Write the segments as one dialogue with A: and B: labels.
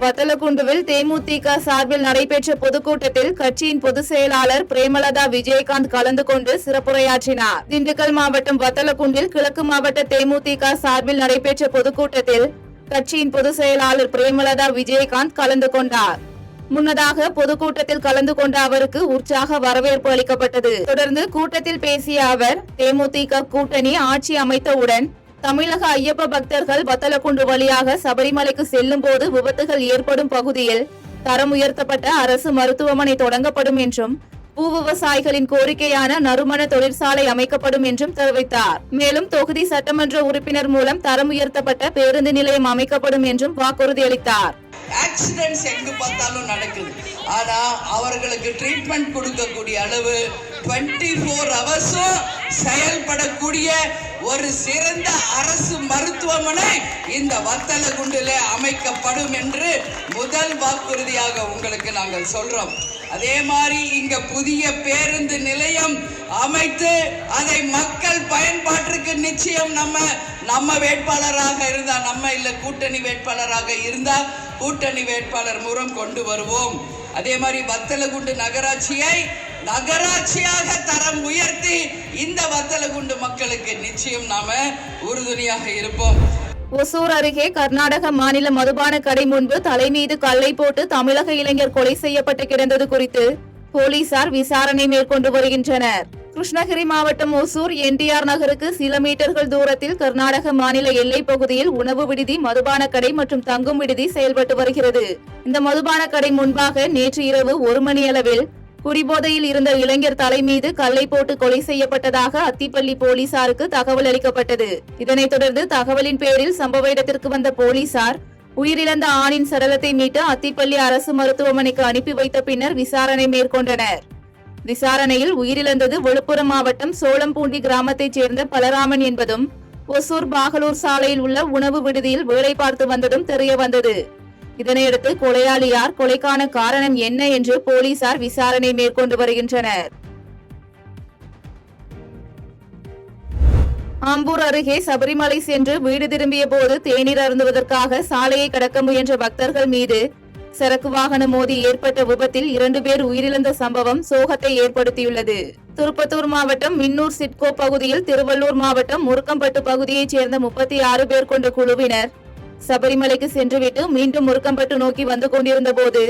A: வத்தலக்குண்டுவில் தேமுதிக சார்பில் நடைபெற்ற பொதுக்கூட்டத்தில் கட்சியின் பொதுச் செயலாளர் பிரேமலதா விஜயகாந்த் கலந்து கொண்டு சிறப்புரையாற்றினார். திண்டுக்கல் மாவட்டம் வத்தலக்குண்டில் கிழக்கு மாவட்ட தேமுதிக சார்பில் நடைபெற்ற பொதுக்கூட்டத்தில் கட்சியின் பொதுச் செயலாளர் பிரேமலதா விஜயகாந்த் கலந்து கொண்டார். முன்னதாக பொதுக்கூட்டத்தில் கலந்து கொண்ட அவருக்கு உற்சாக வரவேற்பு அளிக்கப்பட்டது. தொடர்ந்து கூட்டத்தில் பேசிய அவர், தேமுதிக கூட்டணி ஆட்சி அமைத்தவுடன் தமிழக ஐயப்ப பக்தர்கள் வத்தலக்குண்டு வழியாக சபரிமலைக்கு செல்லும் போது விபத்துகள் ஏற்படும் பகுதியில் தரம் உயர்த்தப்பட்ட அரசு மருத்துவமனை தொடங்கப்படும் என்றும், பூ விவசாயிகளின் கோரிக்கையான நறுமண தொழிற்சாலை அமைக்கப்படும் என்றும் தெரிவித்தார். மேலும் தொகுதி சட்டமன்ற உறுப்பினர் மூலம் தரம் உயர்த்தப்பட்ட பேருந்து நிலையம் அமைக்கப்படும் என்றும் வாக்குறுதியளித்தார்.
B: ஆக்சிடென்ட்ஸ் எங்கு பார்த்தாலும் நடக்குது. ஆனா அவர்களுக்கு ட்ரீட்மெண்ட் கொடுக்கக்கூடிய அளவு 24 ஹவர்ஸும் செயல்படக்கூடிய ஒரு சிறந்த அரசு மருத்துவமனை இந்த வத்தலக்குண்டில் அமைக்கப்படும் என்று முதல் வாக்குறுதியாக உங்களுக்கு நாங்கள் சொல்றோம். அதே மாதிரி இங்க புதிய பேருந்து நிலையம் அமைத்து அதை மக்கள் பயன்பாட்டிற்கு நிச்சயம் நம்ம வேட்பாளராக இருந்தா, நம்ம இல்ல கூட்டணி வேட்பாளராக இருந்தா கூட்டணி வேட்பாளர் மூலம் கொண்டு வருவோம். அதே மாதிரி வத்தலக்குண்டு நகராட்சியாக தரம் உயர்த்தி இந்த வத்தலக்குண்டு மக்களுக்கு நிச்சயம் நாம உறுதுணையாக இருப்போம்.
A: ஒசூர் அருகே கர்நாடக மாநில மதுபான கடை முன்பு தலை மீது கல்லை போட்டு தமிழக இளைஞர் கொலை செய்யப்பட்டு கிடந்தது குறித்து போலீசார் விசாரணை மேற்கொண்டு வருகின்றனர். கிருஷ்ணகிரி மாவட்டம் ஒசூர் NTR நகருக்கு சில மீட்டர்கள் தூரத்தில் கர்நாடக மாநில எல்லை பகுதியில் உணவு விடுதி, மதுபான கடை மற்றும் தங்கும் விடுதி செயல்பட்டு வருகிறது. இந்த மதுபான கடை முன்பாக நேற்று இரவு 1 மணி அளவில் குடிபோதையில் இருந்த இளைஞர் தலை மீது கல்லை போட்டு கொலை செய்யப்பட்டதாக அத்திப்பள்ளி போலீசாருக்கு தகவல் அளிக்கப்பட்டது. இதனைத் தொடர்ந்து தகவலின் பேரில் சம்பவ இடத்திற்கு வந்த போலீசார் உயிரிழந்த ஆணின் சடலத்தை மீட்டு அத்திப்பள்ளி அரசு மருத்துவமனைக்கு அனுப்பி வைத்த பின்னர் விசாரணை மேற்கொண்டனர். விசாரணையில் உயிரிழந்தது விழுப்புரம் மாவட்டம் சோளம்பூண்டி கிராமத்தைச் சேர்ந்த பலராமன் என்பதும் ஒசூர் பாகலூர் சாலையில் உள்ள உணவு விடுதியில் வேலை பார்த்து வந்ததும் தெரியவந்தது. இதனையடுத்து கொலையாளி யார், கொலைக்கான காரணம் என்ன என்று போலீசார் விசாரணை மேற்கொண்டு வருகின்றனர். ஆம்பூர் அருகே சபரிமலை சென்று வீடு திரும்பிய போது தேநீர் அருந்துவதற்காக சாலையை கடக்க முயன்ற பக்தர்கள் மீது சரக்கு வாகனம் மோதி ஏற்பட்ட விபத்தில் 2 பேர் உயிரிழந்த சம்பவம் சோகத்தை ஏற்படுத்தியுள்ளது. திருப்பத்தூர் மாவட்டம் மின்னூர் சிட்கோ பகுதியில் திருவள்ளூர் மாவட்டம் முருக்கம்பட்டு பகுதியைச் சேர்ந்த 36 பேர் கொண்ட குழுவினர் சபரிமலைக்கு சென்றுவிட்டு மீண்டும் முருக்கம்பட்டு நோக்கி வந்து கொண்டிருந்த போது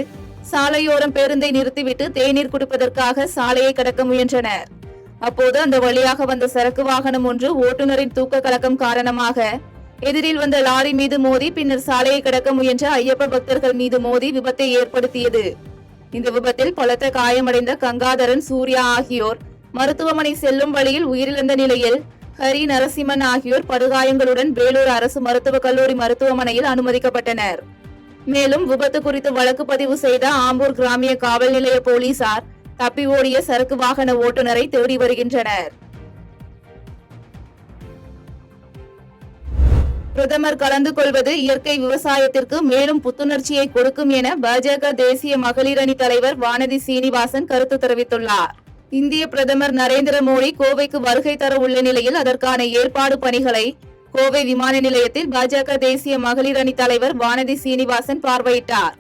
A: சாலையோரம் பேருந்தை நிறுத்திவிட்டு தேநீர் குடிப்பதற்காக சாலையை கடக்க முயன்றனர். அப்போது அந்த வழியாக வந்த சரக்கு வாகனம் ஒன்று ஓட்டுநரின் தூக்க கலக்கம் காரணமாக எதிரில் வந்த லாரி மீது மோதி பின்னர் சாலையை கடக்க முயன்ற ஐயப்ப பக்தர்கள் மீது மோதி விபத்தை ஏற்படுத்தியது. இந்த விபத்தில் பலத்த காயமடைந்த கங்காதரன், சூர்யா ஆகியோர் மருத்துவமனை செல்லும் வழியில் உயிரிழந்த நிலையில் ஹரி, நரசிம்மன் ஆகியோர் படுகாயங்களுடன் வேலூர் அரசு மருத்துவக் கல்லூரி மருத்துவமனையில் அனுமதிக்கப்பட்டனர். மேலும் விபத்து குறித்து வழக்கு பதிவு செய்த ஆம்பூர் கிராமிய காவல் நிலைய போலீசார் தப்பி ஓடிய சரக்கு வாகன ஓட்டுநரை தேடி வருகின்றனர். பிரதமர் கலந்து கொள்வது இயற்கை விவசாயத்திற்கு மேலும் புத்துணர்ச்சியை கொடுக்கும் என பாஜக தேசிய மகளிர் அணி தலைவர் வானதி சீனிவாசன் கருத்து தெரிவித்துள்ளார். இந்திய பிரதமர் நரேந்திர மோடி கோவைக்கு வருகை தர உள்ள நிலையில் அதற்கான ஏற்பாடு பணிகளை கோவை விமான நிலையத்தில் பாஜக தேசிய மகளிர் அணி தலைவர் வானதி சீனிவாசன் பார்வையிட்டார்.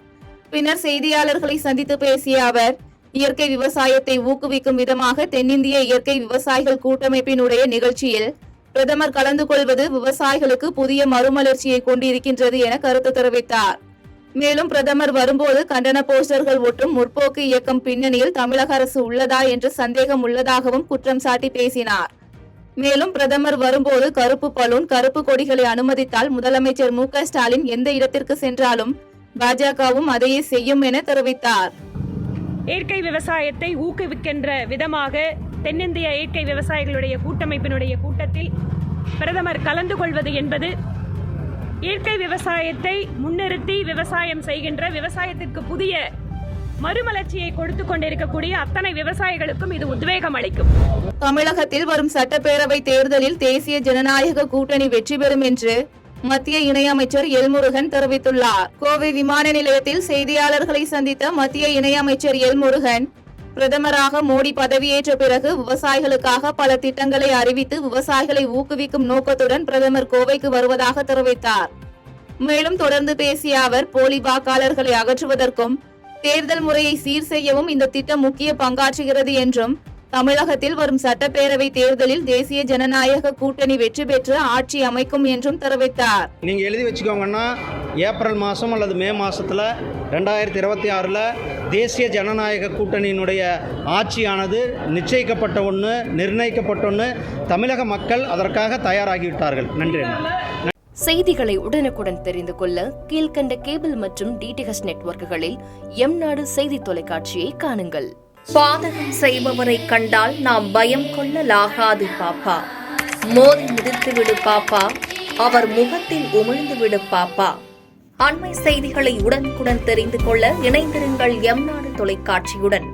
A: பின்னர் செய்தியாளர்களை சந்தித்து பேசிய அவர், இயற்கை விவசாயத்தை ஊக்குவிக்கும் விதமாக தென்னிந்திய இயற்கை விவசாயிகள் கூட்டமைப்பினுடைய நிகழ்ச்சியில் பிரதமர் கலந்து கொள்வது விவசாயிகளுக்கு புதிய மறுமலர்ச்சியை கொண்டிருக்கின்றது என கருத்து தெரிவித்தார். மேலும் பிரதமர் வரும்போது கண்டன போஸ்டர்கள் ஒட்டும் முற்போக்கு இயக்கம் பின்னணியில் தமிழக அரசு உள்ளதா என்று சந்தேகம் உள்ளதாகவும் குற்றம் சாட்டி பேசினார். மேலும் பிரதமர் வரும்போது கருப்பு பலூன், கருப்பு கொடிகளை அனுமதித்தால் முதலமைச்சர் மு.க. ஸ்டாலின் எந்த இடத்திற்கு சென்றாலும் பாஜகவும் அதையே செய்யும் என தெரிவித்தார்.
C: இயற்கை விவசாயத்தை ஊக்குவிக்கின்ற விதமாக தென்னிந்திய இயற்கை விவசாயிகளுடைய கூட்டமைப்பினுடைய கூட்டத்தில் பிரதமர் கலந்து கொள்வது என்பது இயற்கை விவசாயத்தை முன்னிறுத்தி விவசாயம் செய்கின்ற, விவசாயத்திற்கு புதிய மறுமலர்ச்சியை கொடுத்து கொண்டிருக்கக்கூடிய அத்தனை விவசாயிகளுக்கும் இது உத்வேகம் அளிக்கும்.
A: தமிழகத்தில் வரும் சட்டப்பேரவை தேர்தலில் தேசிய ஜனநாயக கூட்டணி வெற்றி பெறும் என்று மத்திய இணையமைச்சர் எல் முருகன் தெரிவித்துள்ளார். கோவை விமான நிலையத்தில் செய்தியாளர்களை சந்தித்த மத்திய இணையமைச்சர் எல் முருகன், பிரதமராக மோடி பதவியேற்ற பிறகு விவசாயிகளுக்காக பல திட்டங்களை அறிவித்து விவசாயிகளை ஊக்குவிக்கும் நோக்கத்துடன் பிரதமர் கோவைக்கு வருவதாக தெரிவித்தார். மேலும் தொடர்ந்து பேசிய அவர் போலி வாக்காளர்களை அகற்றுவதற்கும் தேர்தல் முறையை சீர் செய்யவும் இந்த திட்டம் முக்கிய பங்காற்றுகிறது என்றும் தமிழகத்தில் வரும் சட்டப்பேரவை தேர்தலில் தேசிய ஜனநாயக கூட்டணி வெற்றி பெற்று ஆட்சி அமைக்கும் என்றும் தெரிவித்தார்.
D: நீங்க எழுதி வச்சுக்கோங்கன்னா ஏப்ரல் மாதம் அல்லது மே மாதத்தில் 2026 தேசிய ஜனநாயக கூட்டணியினுடைய ஆட்சியானது நிச்சயிக்கப்பட்ட ஒன்று, நிர்ணயிக்கப்பட்ட ஒன்று. தமிழக மக்கள் அதற்காக தயாராகிவிட்டார்கள். நன்றி.
E: செய்திகளை உடனுக்குடன் தெரிந்து கொள்ள கீழ்கண்ட கேபிள் மற்றும் டிடிஹெச் நெட்வொர்க்குகளில் எம்நாடு செய்தி தொலைக்காட்சியை காணுங்கள். பாதகம் செய்பவரை கண்டால் நாம் பயம் கொள்ளலாகாது பாப்பா. மோதி மிதித்துவிடு பாப்பா, அவர் முகத்தில் உமிழ்ந்துவிடு பாப்பா. அண்மை செய்திகளை உடனுக்குடன் தெரிந்து கொள்ள இணைந்திருங்கள் எம்நாடு தொலைக்காட்சியுடன்.